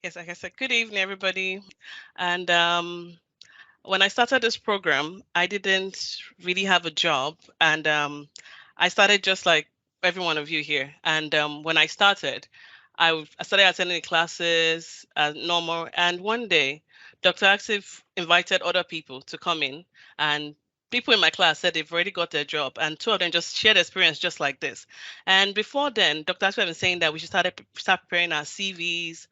Yes, like I said, good evening, everybody. And when I started this program, I didn't really have a job. And I started just like every one of you here. And when I started, I started attending classes as normal. And one day, Dr. Active invited other people to come in. And people in my class said they've already got their job. And two of them just shared experience just like this. And before then, Dr. Active was saying that we should start preparing our CVs,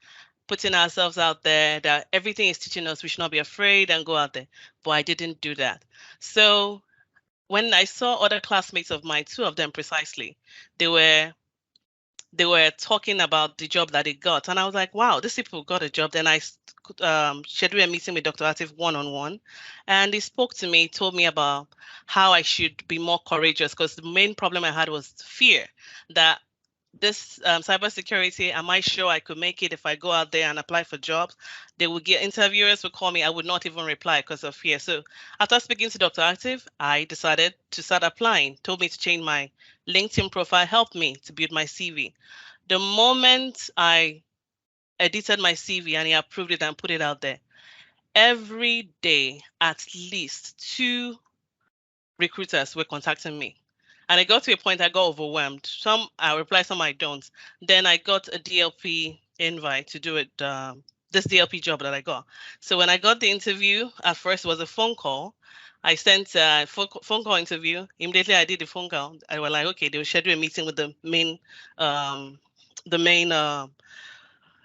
putting ourselves out there, that everything is teaching us we should not be afraid and go out there. But I didn't do that. So when I saw other classmates of mine, two of them precisely, they were they were talking about the job that they got, and I was like, wow, these people got a job. Then I scheduled a meeting with Dr. Atif one-on-one, and he spoke to me, told me about how I should be more courageous, because the main problem I had was fear that this cybersecurity, am I sure I could make it if I go out there and apply for jobs? They would get interviewers would call me. I would not even reply because of fear. So after speaking to Dr. Active, I decided to start applying. Told me to change my LinkedIn profile, helped me to build my CV. The moment I edited my CV and he approved it and put it out there, every day at least two recruiters were contacting me. And it got to a point I got overwhelmed. Some I reply, some I don't. Then I got a DLP invite to do it, this DLP job that I got. So when I got the interview, at first it was a phone call. I sent a phone call interview. Immediately I did the phone call. I was like, okay, they will schedule a meeting with um, the main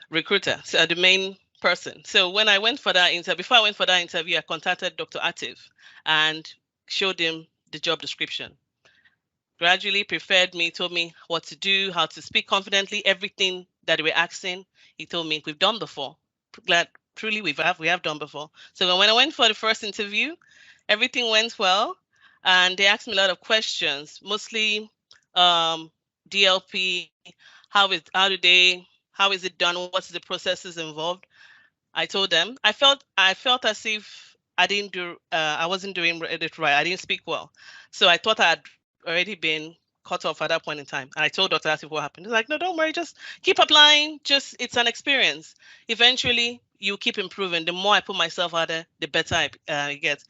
recruiter, so the main person. So when I went for that interview, before I went for that interview, I contacted Dr. Atif and showed him the job description. Gradually prepared me, told me what to do, how to speak confidently, everything that they were asking. He told me we've done before. Glad truly we have done before. So when I went for the first interview, everything went well, and they asked me a lot of questions, mostly um, DLP. How is it done? What's the processes involved? I told them. I felt as if I wasn't doing it right. I didn't speak well, so I thought I had already been cut off at that point in time. And I told Dr. Asif what happened. He's like, no, don't worry, just keep applying. Just it's an experience. Eventually, you keep improving. The more I put myself out there, the better I get.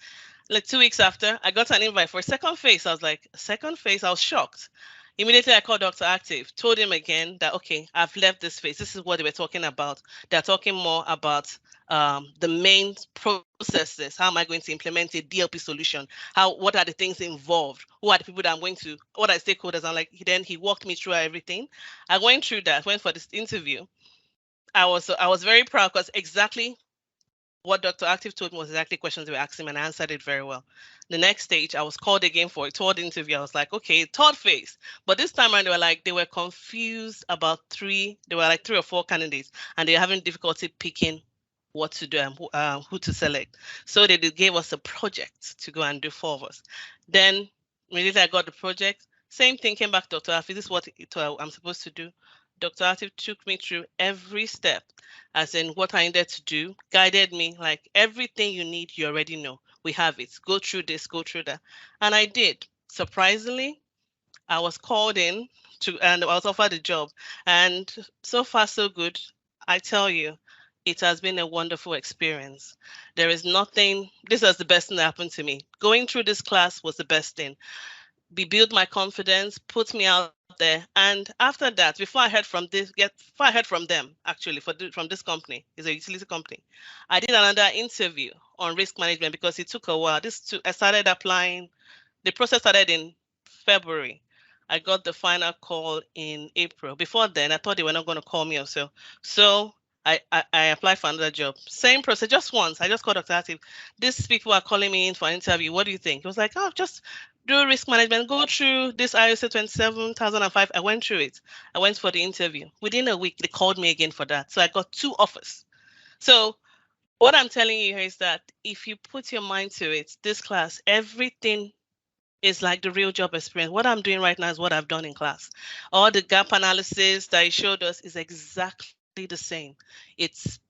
Like 2 weeks after, I got an invite for a second phase. I was like, second phase? I was shocked. Immediately, I called Dr. Active, told him again that, okay, I've left this phase. This is what they were talking about. They're talking more about the main processes. How am I going to implement a DLP solution? What are the things involved? Who are the people that I'm going to, what are the stakeholders? I'm like, then he walked me through everything. I went through that, went for this interview. I was very proud because exactly what Dr. Active told me was exactly questions they were asking me, and I answered it very well. The next stage, I was called again for a third interview. I was like, okay, third phase. But this time around, they were confused about there were like three or four candidates, and they were having difficulty picking what to do and who to select. So they gave us a project to go and do for us. Then, immediately I got the project, same thing came back, Dr. Afi, this is what I'm supposed to do. Dr. Atif took me through every step, as in what I needed to do, guided me like everything you need, you already know. We have it. Go through this, go through that. And I did. Surprisingly, I was called in and I was offered a job. And so far, so good. I tell you, it has been a wonderful experience. There is nothing, this was the best thing that happened to me. Going through this class was the best thing. Build my confidence, put me out there. And after that, before I heard from them, actually, from this company, is a utility company, I did another interview on risk management because it took a while. I started applying. The process started in February. I got the final call in April. Before then, I thought they were not going to call me or so. So I applied for another job. Same process, just once. I just called Dr. Atif. These people are calling me in for an interview. What do you think? He was like, oh, just do risk management, go through this ISO 27005. I went through it. I went for the interview. Within a week, they called me again for that. So I got two offers. So what I'm telling you here is that if you put your mind to it, this class, everything is like the real job experience. What I'm doing right now is what I've done in class. All the gap analysis that he showed us is exactly the same. It's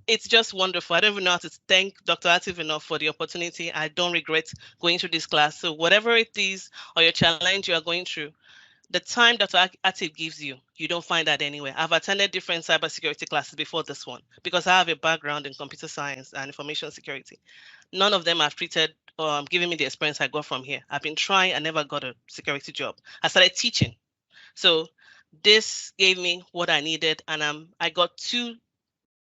it's just wonderful. I don't even know how to thank Dr. Atif enough for the opportunity. I don't regret going through this class. So whatever it is or your challenge you are going through, The time that Atif gives you, you don't find that anywhere. I've attended different cybersecurity classes before this one because I have a background in computer science and information security. None of them have treated or given me the experience I got from here. I've been trying, I never got a security job. I started teaching. So this gave me what I needed, and I got 2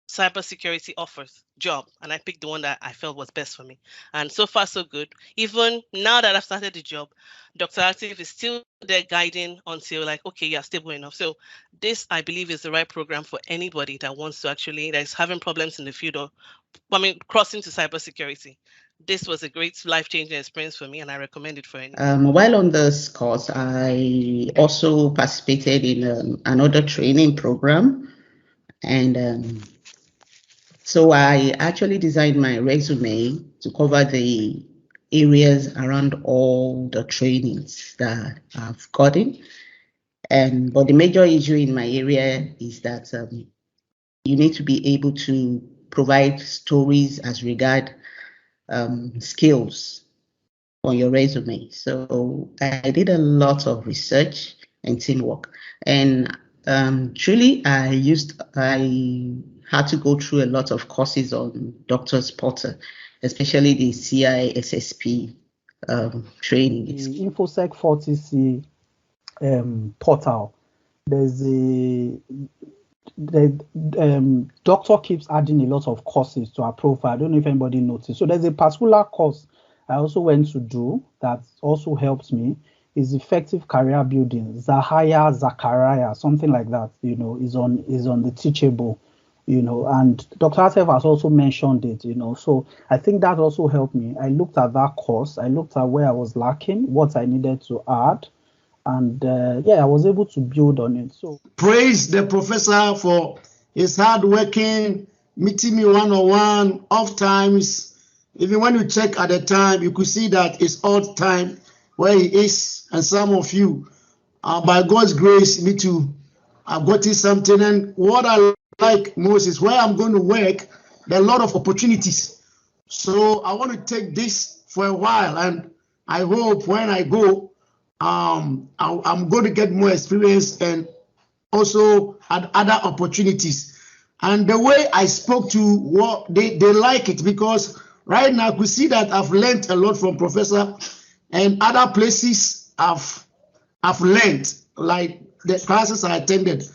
cybersecurity offers job, and I picked the one that I felt was best for me. And so far, so good. Even now that I've started the job, Dr. Active is still there guiding until like, okay, you're stable enough. So this, I believe, is the right program for anybody that wants to actually, that is having problems in the field or, crossing to cybersecurity. This was a great life-changing experience for me, and I recommend it for anyone. While on this course, I also participated in another training program, and so I actually designed my resume to cover the areas around all the trainings that I've gotten. But the major issue in my area is that you need to be able to provide stories as regard skills on your resume. So I did a lot of research and teamwork, and truly I had to go through a lot of courses on Doctor's Portal, especially the CISSP training. The InfoSec 40C portal. The doctor keeps adding a lot of courses to our profile. I don't know if anybody noticed. So there's a particular course I also went to do that also helps me, is effective career building. Zachariah, something like that, is on the Teachable, and Dr. Atef has also mentioned it, so I think that also helped me. I looked at that course, I looked at where I was lacking, what I needed to add, and I was able to build on it. So praise the professor for his hard working, meeting me one-on-one, off times. Even when you check at the time, you could see that it's odd time where he is, and some of you, by God's grace, me too, I've gotten something. And what I like most is where I'm going to work, there are a lot of opportunities. So I want to take this for a while, and I hope when I go, I'm going to get more experience and also had other opportunities. And the way I spoke to what they like it, because right now we see that I've learned a lot from Professor, and other places I've learned, like the classes I attended.